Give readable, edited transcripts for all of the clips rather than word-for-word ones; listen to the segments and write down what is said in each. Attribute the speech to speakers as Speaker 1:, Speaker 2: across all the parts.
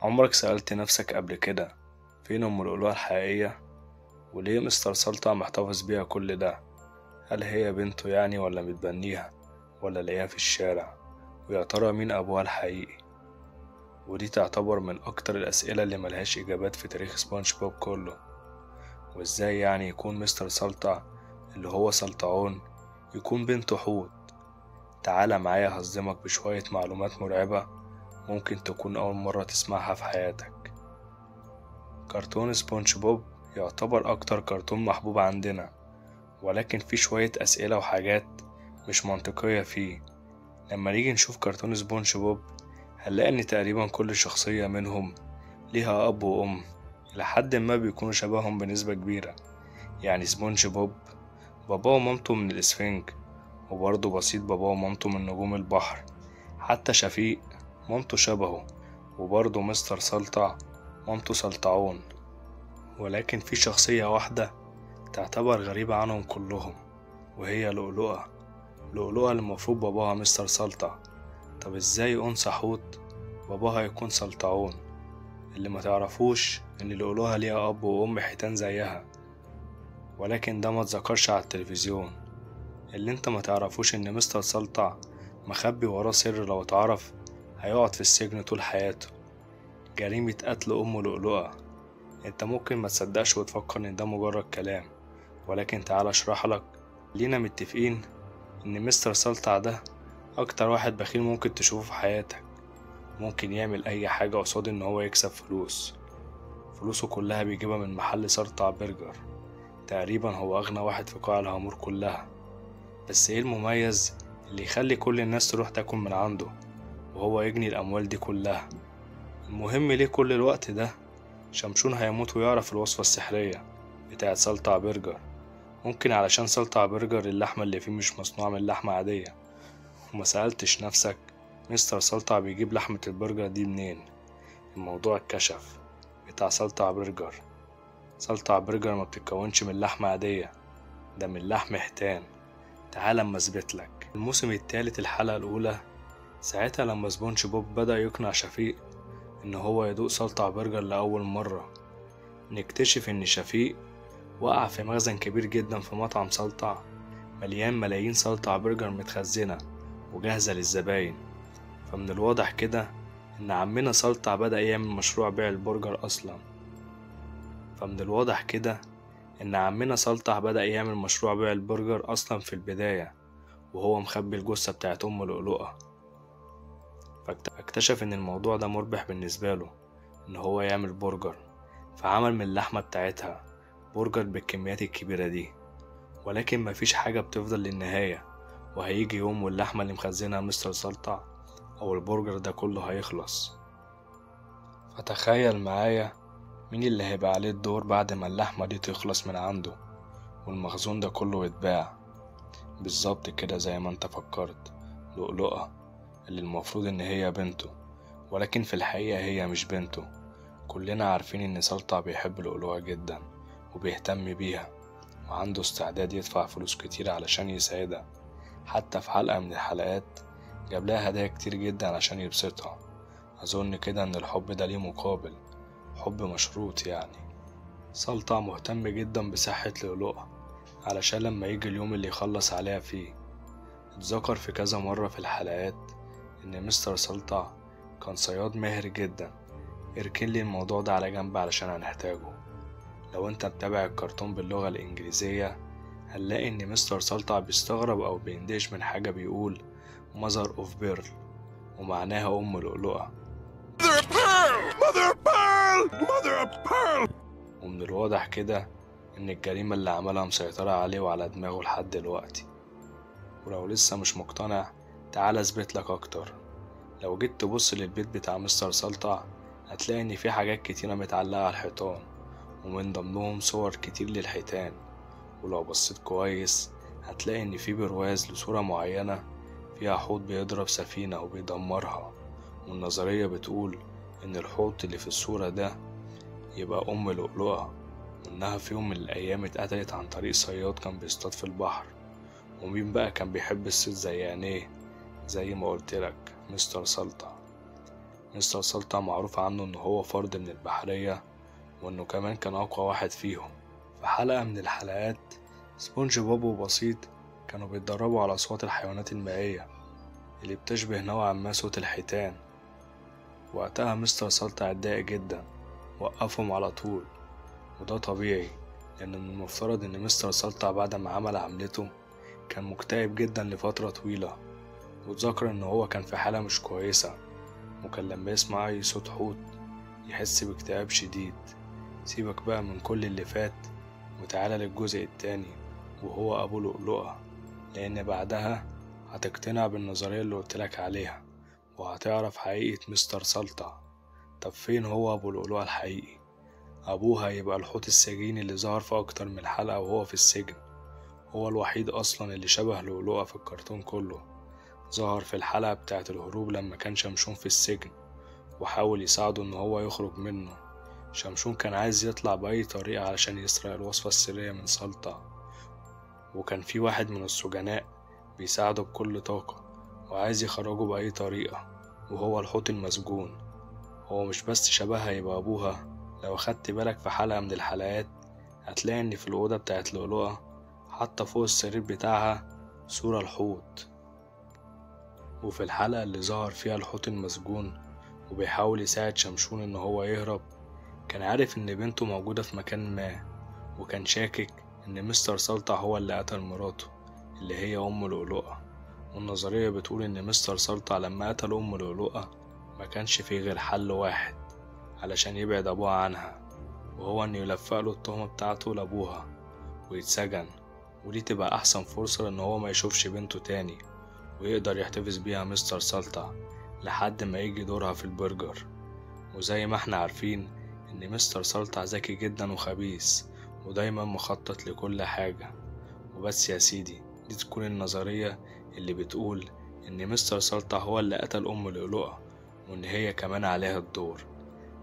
Speaker 1: عمرك سألت نفسك قبل كده فين أم القلوع الحقيقية؟ وليه مستر سلطع محتفظ بيها كل ده؟ هل هي بنته يعني ولا متبنيها ولا لاقيها في الشارع؟ ويا ترى مين أبوها الحقيقي؟ ودي تعتبر من أكتر الأسئلة اللي ملهاش إجابات في تاريخ سبونج بوب كله. وإزاي يعني يكون مستر سلطع اللي هو سلطعون يكون بنته حوت؟ تعالى معايا هصدمك بشوية معلومات مرعبة ممكن تكون أول مرة تسمعها في حياتك. كرتون سبونج بوب يعتبر أكتر كرتون محبوب عندنا، ولكن في شوية أسئلة وحاجات مش منطقية فيه. لما نيجي نشوف كرتون سبونج بوب هنلاقي إن تقريبا كل شخصية منهم ليها أب وأم، لحد ما بيكونوا شبههم بنسبة كبيرة. يعني سبونج بوب باباه ومامته من الإسفنج، وبرضه بسيط باباه ومامته من نجوم البحر. حتى شفيق مامته شبهه، وبرضه مستر سلطع مامته سلطعون. ولكن في شخصية واحدة تعتبر غريبة عنهم كلهم، وهي لؤلؤة. لؤلؤة اللي المفروض باباها مستر سلطع. طب ازاي أنثى حوت باباها يكون سلطعون؟ اللي ما تعرفوش ان لؤلؤة ليها أب وأم حيتان زيها، ولكن ده ما اتذكرش على التلفزيون. اللي انت ما تعرفوش ان مستر سلطع مخبي وراه سر لو اتعرف هيقعد في السجن طول حياته. جريمة قتل أم لؤلؤة. انت ممكن ما تصدقش وتفكر ان ده مجرد كلام، ولكن تعال اشرح لك. لينا متفقين ان مستر سلطع ده اكتر واحد بخيل ممكن تشوفه في حياتك. ممكن يعمل اي حاجة قصاد ان هو يكسب فلوس. فلوسه كلها بيجيبها من محل سلطع برجر. تقريبا هو اغنى واحد في قاع الهامور كلها. بس ايه المميز اللي يخلي كل الناس تروح تاكل من عنده وهو يجني الاموال دي كلها؟ المهم ليه كل الوقت ده؟ شمشون هيموت ويعرف الوصفة السحرية بتاعت سلطع برجر. ممكن علشان سلطع برجر اللحمة اللي فيه مش مصنوعة من لحمة عادية. وما سألتش نفسك مستر سلطع بيجيب لحمة البرجر دي منين؟ الموضوع اتكشف. بتاع سلطع برجر. سلطع برجر ما بتتكونش من لحمة عادية، ده من لحم حيتان. تعال اما اثبتلك. الموسم التالت الحلقة الأولى، ساعتها لما سبونج بوب بدأ يقنع شفيق إن هو يدوق سلطع برجر لأول مرة، نكتشف إن شفيق وقع في مخزن كبير جدا في مطعم سلطع، مليان ملايين سلطع برجر متخزنة وجاهزة للزباين. فمن الواضح كده إن عمنا سلطع بدأ يعمل مشروع بيع البرجر أصلا. في البداية وهو مخبي الجثة بتاعت أم لؤلؤة. فاكتشف إن الموضوع ده مربح بالنسبة له، إن هو يعمل برجر. فعمل من اللحمة بتاعتها برجر بالكميات الكبيرة دي. ولكن مفيش حاجة بتفضل للنهاية، وهيجي يوم واللحمة اللي مخزنها مستر سلطع أو البرجر ده كله هيخلص. فتخيل معايا مين اللي هيبقى عليه الدور بعد ما اللحمة دي تخلص من عنده والمخزون ده كله يتباع. بالظبط كده زي ما انت فكرت، لؤلؤة اللي المفروض ان هي بنته، ولكن في الحقيقة هي مش بنته. كلنا عارفين ان سلطع بيحب لؤلؤة جدا وبيهتم بيها، وعنده استعداد يدفع فلوس كتير علشان يساعدها. حتى في حلقة من الحلقات جاب لها هدايا كتير جدا عشان يبسطها. أظن كده إن الحب ده ليه مقابل، حب مشروط يعني. سلطع مهتم جدا بصحة لؤلؤة علشان لما يجي اليوم اللي يخلص عليها فيه. اتذكر في كذا مرة في الحلقات إن مستر سلطع كان صياد ماهر جدا. اركن لي الموضوع ده على جنب علشان هنحتاجه. لو انت متابع الكرتون باللغة الإنجليزية هنلاقي إن مستر سلطع بيستغرب أو بيندهش من حاجة بيقول Mother of Pearl، ومعناها أم لؤلؤة.
Speaker 2: Mother of pearl! Mother of pearl! Mother of pearl!
Speaker 1: ومن الواضح كده إن الجريمة اللي عملها مسيطرة عليه وعلى دماغه لحد دلوقتي. ولو لسه مش مقتنع تعال اثبت لك أكتر. لو جيت تبص للبيت بتاع مستر سلطع هتلاقي إن في حاجات كتيرة متعلقة على الحيطان، ومن ضمنهم صور كتير للحيتان. ولو بصيت كويس هتلاقي إن في برواز لصورة معينة فيها حوت بيضرب سفينة وبيدمرها. والنظرية بتقول إن الحوت اللي في الصورة ده يبقى أم لؤلؤة، وإنها في يوم من الأيام اتقتلت عن طريق صياد كان بيصطاد في البحر. ومين بقى كان بيحب الصيد زي عينيه؟ زي ما قلتلك مستر سلطع. مستر سلطع معروف عنه إنه هو فرد من البحرية، وإنه كمان كان أقوى واحد فيهم. في حلقة من الحلقات سبونج بوب وبسيط كانوا بيتدربوا على أصوات الحيوانات المائية اللي بتشبه نوعا ما صوت الحيتان. وقتها مستر سلطع اتضايق جدا، وقفهم على طول، وده طبيعي لأن من المفترض إن مستر سلطع بعد ما عمل عملته كان مكتئب جدا لفترة طويلة، واتذكر إن هو كان في حالة مش كويسة، وكان لما يسمع أي صوت حوت يحس باكتئاب شديد. سيبك بقى من كل اللي فات وتعالى للجزء التاني وهو أبو لؤلؤة، لأن بعدها هتقتنع بالنظرية اللي قلتلك عليها وهتعرف حقيقة مستر سلطع. طب فين هو أبو لؤلؤة الحقيقي؟ أبوه هيبقى الحوت السجين اللي ظهر في أكتر من حلقة وهو في السجن، هو الوحيد أصلا اللي شبه لؤلؤة في الكرتون كله. ظهر في الحلقة بتاعة الهروب لما كان شمشون في السجن وحاول يساعده إن هو يخرج منه. شمشون كان عايز يطلع بأي طريقة علشان يسرق الوصفة السرية من سلطع، وكان في واحد من السجناء بيساعده بكل طاقة وعايز يخرجه بأي طريقة، وهو الحوت المسجون. هو مش بس شبهها يبقى أبوها، لو أخدت بالك في حلقة من الحلقات هتلاقي إن في الأوضة بتاعت لؤلؤة حتى فوق السرير بتاعها صورة الحوت. وفي الحلقة اللي ظهر فيها الحوت المسجون وبيحاول يساعد شمشون إن هو يهرب، كان عارف إن بنته موجودة في مكان ما، وكان شاكك إن مستر سلطع هو اللي قتل مراته اللي هي أم لؤلؤة. والنظرية بتقول إن مستر سلطع لما قتل أم لؤلؤة ما كانش فيه غير حل واحد علشان يبعد أبوها عنها، وهو إنه يلفق له التهمة بتاعته لأبوها ويتسجن، ودي تبقى أحسن فرصة إن هو ما يشوفش بنته تاني ويقدر يحتفظ بيها مستر سلطع لحد ما يجي دورها في البرجر. وزي ما احنا عارفين إن مستر سلطع ذكي جدا وخبيث ودايما مخطط لكل حاجة. وبس يا سيدي، دي تكون النظرية اللي بتقول إن مستر سلطع هو اللي قتل أم لؤلؤة وإن هي كمان عليها الدور.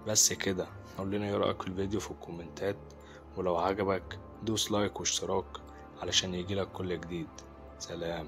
Speaker 1: بس كده، قول لنا ايه رأيك في الفيديو في الكومنتات، ولو عجبك دوس لايك واشتراك علشان يجيلك كل جديد. سلام.